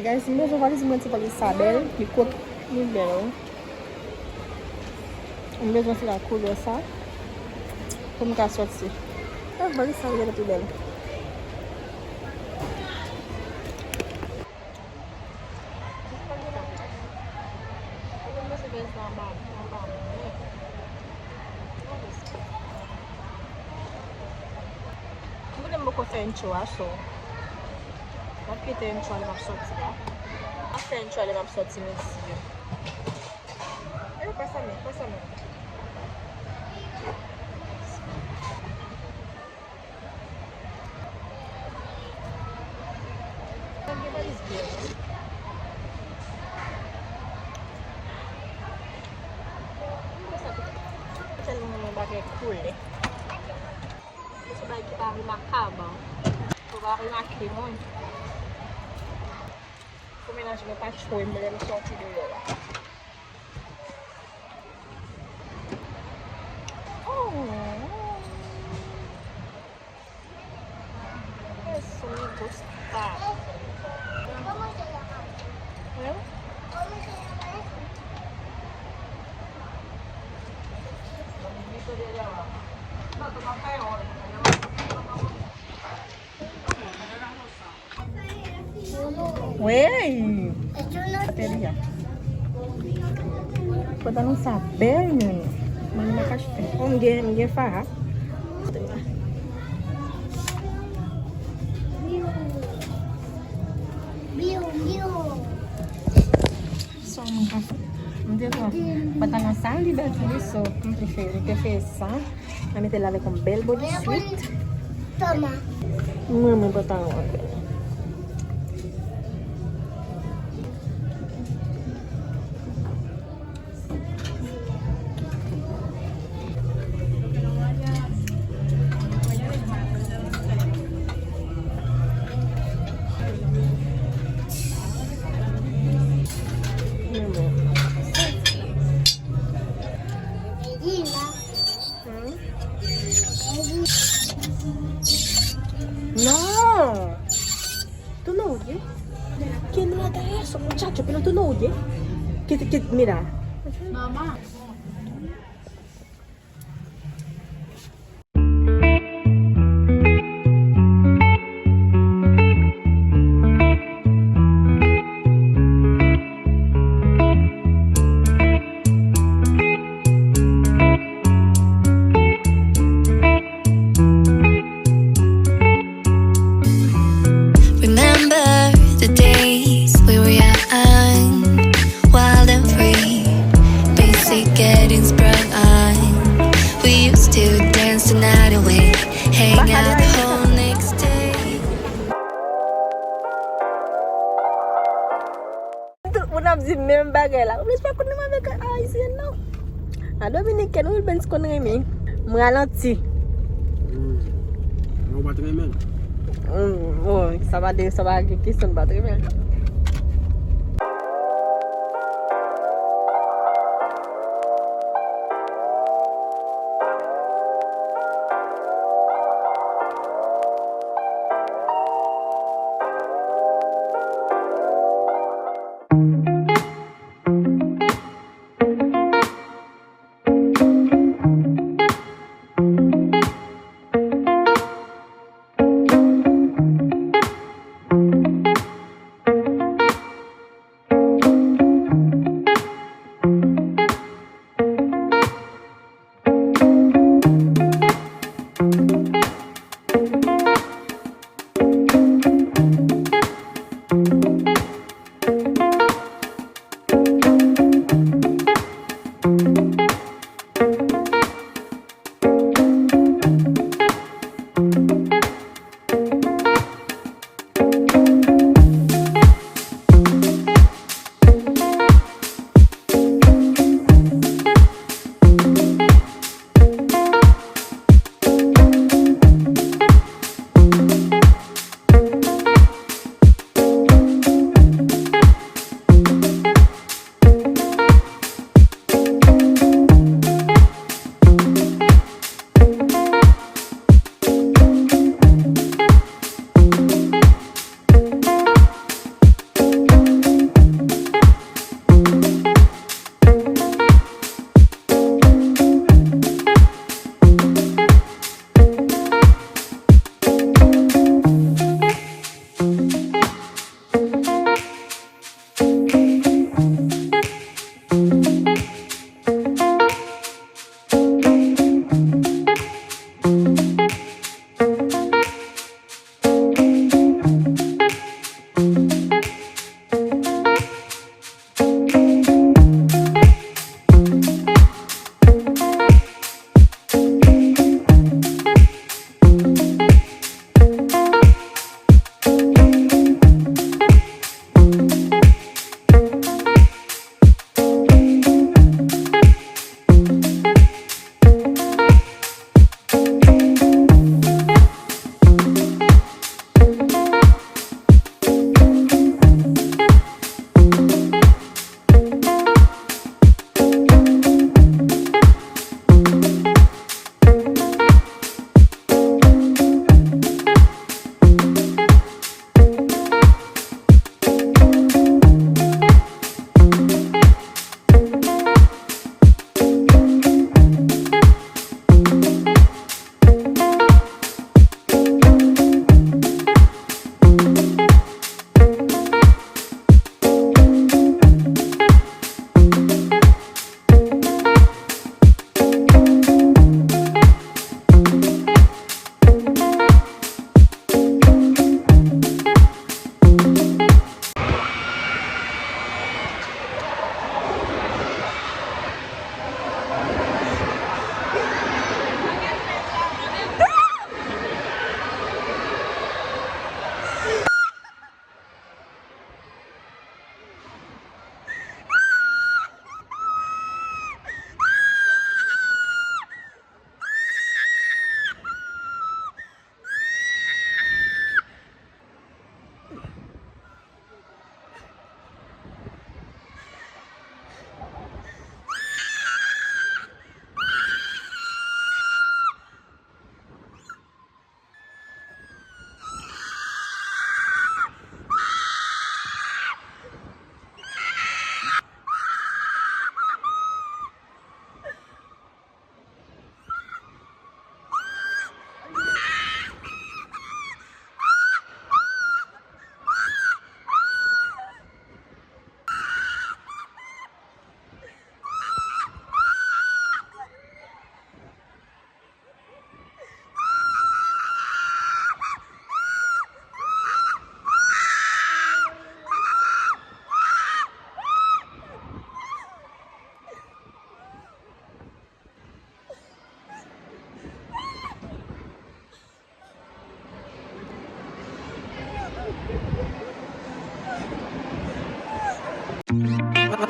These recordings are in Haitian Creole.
Guys, mwen jwa wali mwen se pali sabel, ki kouk ni bel. Mwen jwa se la koule sa. Pou mwen ka soti. Wali sabel api bel. Mwen mwen ko fe yon chwa so. Makèt yon chwa li map soti la. After yon chwa li map soti men si yo. Pasa men. Tel mwen bagay koule. Se bagay ki pa remakaba. Pou ba remakre moun. Pou menaj mwen pa chou mwen lèm sorti de yo la. Eso me gusta. ¿Cómo se llama? ¿Eh? ¿Cómo se llama eso? Wey! Eso no Bateria. Pwede nou sabel yun. Mwen mwen kachte. Mwen gen farap. So mwen kachte. Mwen gen to. Pwede nou sa li bel fili so. Mwen prefe sa. Mwen mette la vek un bel body sweet. Toma. Mwen pwede nou bel. No! Tu não oye? ¿Quién no haga eso, muchacho? Pero tú no oye. Mira. Mamá. Mwen ap di men bagay la. Mwen espè konnen mwen vek a Haïtien nou. A dominicaine ou ben konnen mi. Mwen ralanti. Mwen batre men. Sa va ge kiston batre men.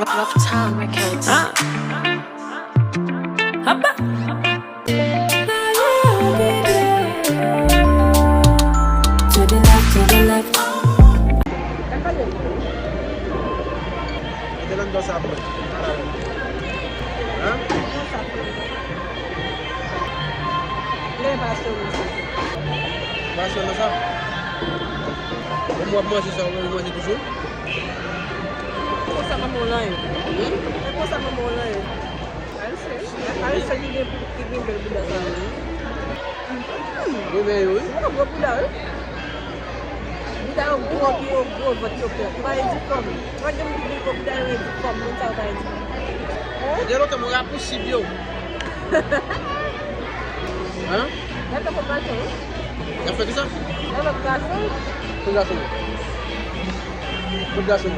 Rough time, Makèt. Hoppa. To the left, to the left. Jalan dua sahabat. Hah? Bahasa nasa? Kamu apa sih sama rumah itu sih? Ako sa mamulay. Ako sa mamulay. Ayos sa giging berbeda sa akin. Rumah itu? Ano ba pula? Hindi tayo buwag yung buwag ba't yung buwag. Bayan si Pom. Wag yung bibig ko pula yung si Pom. Yung tao bayan si Pom. Dia lo temu apa sih bio? Hah? Ito po kaso. Yang fez isso? Ano kaso? Pegação. Pegação.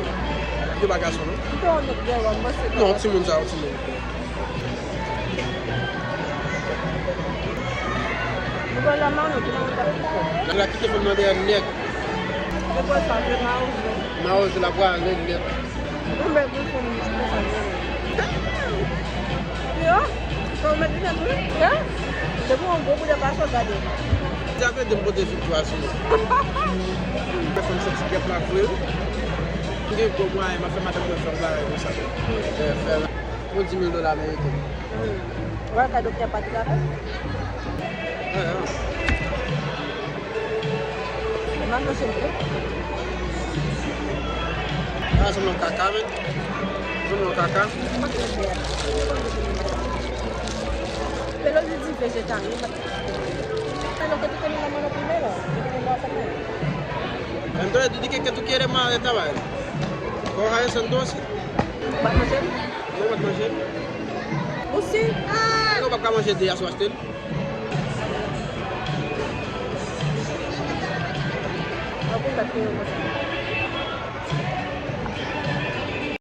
Que bagaço, não? Ito ang naggawa. Mas ito. Não, se munzar, se munzar. Diba lamang no? Pinangutap ko. Lagi kita pun ada nek. Diba sabi mouse. Mau sila buat nek. Diba ko kung gusto sa niya. Yo? So, maganda mo? Yeah? Diba ang buko na kaso gadi? J'avais de bonnes situations. Personne ne sait pas faire. Ninguém como ai, mas foi matar meu filho lá, eu sabia. Foi $10,000 americanos. Wala ka doon kaya pati ka? Naman na siyempre. Ah, sama kakak men. Sama kakak. Pero hindi vegetarian. Ano ka dito naman na primero? Hindi mo sa kanya. Entonces, ¿tú dices que tú quieres más de esta vaina? Coja eso entonces. Ba't mo siya? No vas a manger. Usi! No vas a manger de su pastel. Ako ba kayo mo?